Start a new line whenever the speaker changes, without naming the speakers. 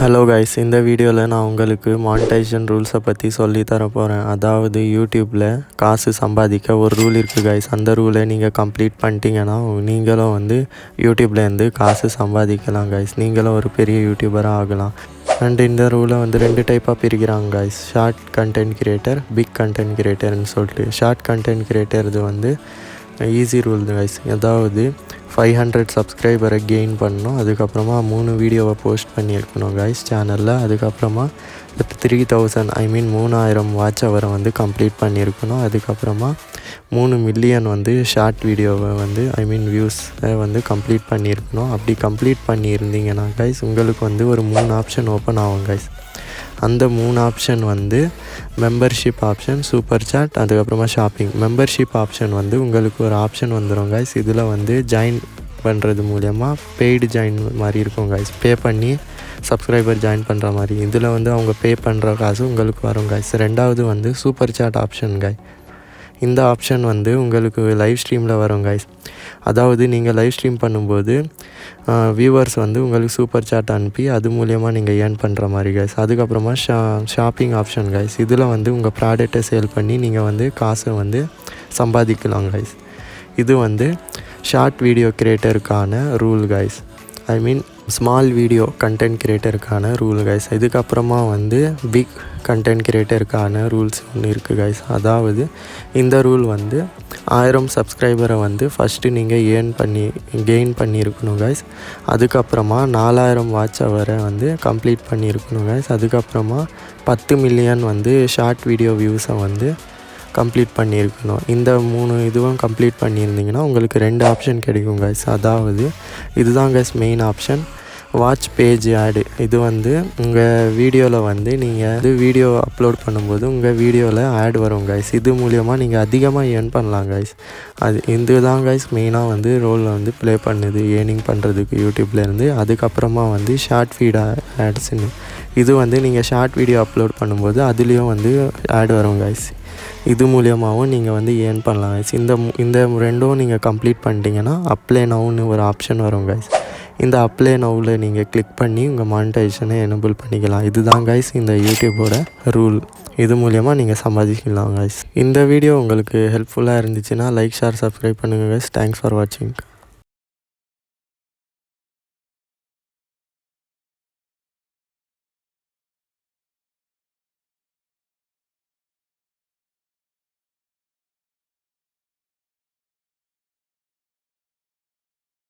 Hello guys, இந்த வீடியோவில் நான் உங்களுக்கு மானிட்டைசேஷன் ரூல்ஸை பற்றி சொல்லி தர போகிறேன். அதாவது யூடியூப்பில் காசு சம்பாதிக்க ஒரு ரூல் இருக்குது கைஸ். அந்த ரூலை நீங்கள் கம்ப்ளீட் பண்ணிட்டீங்கன்னா நீங்களும் வந்து யூடியூப்லேருந்து காசு சம்பாதிக்கலாம் கைஸ். நீங்களும் ஒரு பெரிய யூடியூபராக ஆகலாம். அண்ட் இந்த ரூலை வந்து 2 டைப்பாக பிரிக்கிறாங்க guys. Short content creator, big content கிரியேட்டர்னு சொல்லிட்டு. ஷார்ட் கண்டென்ட் கிரியேட்டர் இது வந்து ஈஸி ரூல் கைஸ். அதாவது 500 சப்ஸ்கிரைபரை கெயின் பண்ணணும். அதுக்கப்புறமா 3 வீடியோவை போஸ்ட் பண்ணியிருக்கணும் கைஸ் சேனலில். அதுக்கப்புறமா 3000 வாட்ச் அவரை வந்து கம்ப்ளீட் பண்ணியிருக்கணும். அதுக்கப்புறமா 3 மில்லியன் வந்து ஷார்ட் வீடியோவை வந்து வியூஸை வந்து கம்ப்ளீட் பண்ணியிருக்கணும். அப்படி கம்ப்ளீட் பண்ணியிருந்தீங்கன்னா கைஸ் உங்களுக்கு வந்து ஒரு 3 ஆப்ஷன் ஓப்பன் ஆகும் கைஸ். அந்த 3 ஆப்ஷன் வந்து மெம்பர்ஷிப் ஆப்ஷன், சூப்பர் சாட், அதுக்கப்புறமா ஷாப்பிங். மெம்பர்ஷிப் ஆப்ஷன் வந்து உங்களுக்கு ஒரு ஆப்ஷன் வந்துடும் கைஸ். இதில் வந்து ஜாயின் பண்ணுறது மூலயமா பெய்டு ஜாயின் மாதிரி இருக்கும் கைஸ். பே பண்ணி சப்ஸ்கிரைபர் ஜாயின் பண்ணுற மாதிரி. இதில் வந்து அவங்க பே பண்ணுற காசு உங்களுக்கு வரும் கைஸ். 2வது வந்து சூப்பர் சாட் ஆப்ஷன் கைஸ். இந்த ஆப்ஷன் வந்து உங்களுக்கு லைவ் ஸ்ட்ரீமில் வரும் கைஸ். அதாவது நீங்கள் லைவ் ஸ்ட்ரீம் பண்ணும்போது வியூவர்ஸ் வந்து உங்களுக்கு சூப்பர் சாட் அனுப்பி அது மூலயமா நீங்கள் ஏர்ன் பண்ணுற மாதிரி கைஸ். அதுக்கப்புறமா ஷாப்பிங் ஆப்ஷன் கைஸ். இதில் வந்து உங்கள் ப்ராடக்டை சேல் பண்ணி நீங்கள் வந்து காசை வந்து சம்பாதிக்கலாம் கைஸ். இது வந்து ஷார்ட் வீடியோ கிரியேட்டருக்கான rule guys. Small video content கிரியேட்டருக்கான ரூல் கைஸ். இதுக்கப்புறமா வந்து பிக் கண்டென்ட் கிரியேட்டருக்கான ரூல்ஸ் ஒன்று இருக்குது கைஸ். அதாவது இந்த ரூல் வந்து 1000 சப்ஸ்கிரைபரை வந்து ஃபஸ்ட்டு நீங்கள் கெயின் பண்ணியிருக்கணும் கைஸ். அதுக்கப்புறமா 4000 வாட்ச் அவரை வந்து கம்ப்ளீட் பண்ணியிருக்கணும் கைஸ். அதுக்கப்புறமா 10 மில்லியன் வந்து ஷார்ட் வீடியோ வியூஸை வந்து கம்ப்ளீட் பண்ணியிருக்கணும். இந்த 3 இதுவும் கம்ப்ளீட் பண்ணியிருந்தீங்கன்னா உங்களுக்கு 2 ஆப்ஷன் கிடைக்கும் கைஸ். அதாவது இதுதான் guys main option, watch page ஆடு. இது வந்து உங்கள் வீடியோவில் வந்து நீங்கள் இது வீடியோ அப்லோட் பண்ணும்போது உங்கள் வீடியோவில் ஆட் வரும் கைஸ். இது மூலயமா நீங்கள் அதிகமாக ஏர்ன் பண்ணலாம் கைஸ். இது தான் கைஸ் மெயினாக வந்து ரோலில் வந்து ப்ளே பண்ணுது ஏர்னிங் பண்ணுறதுக்கு யூடியூப்லேருந்து. அதுக்கப்புறமா வந்து ஷார்ட் ஃபீட் ஆட்ஸ்ன்னு. இது வந்து நீங்கள் ஷார்ட் வீடியோ அப்லோட் பண்ணும்போது அதுலேயும் வந்து ஆட் வரும் கைஸ். இது மூலியமாகவும் நீங்கள் வந்து ஏர்ன் பண்ணலாம் கைஸ். இந்த ரெண்டும் நீங்கள் கம்ப்ளீட் பண்ணிட்டீங்கன்னா அப்ளை நவுன்னு ஒரு ஆப்ஷன் வரும் கைஸ். இந்த அப்ளை நவுவில் நீங்கள் கிளிக் பண்ணி உங்கள் மானிட்டைசேஷனை எனேபிள் பண்ணிக்கலாம். இதுதான் கைஸ் இந்த யூடியூபோட ரூல். இது மூலயமா நீங்கள் சம்பாதிக்கலாம் கைஸ். இந்த வீடியோ உங்களுக்கு ஹெல்ப்ஃபுல்லாக இருந்துச்சுன்னா லைக், ஷேர், சப்ஸ்கிரைப் பண்ணுங்கள் கைஸ். தேங்க்ஸ் ஃபார் வாட்சிங்.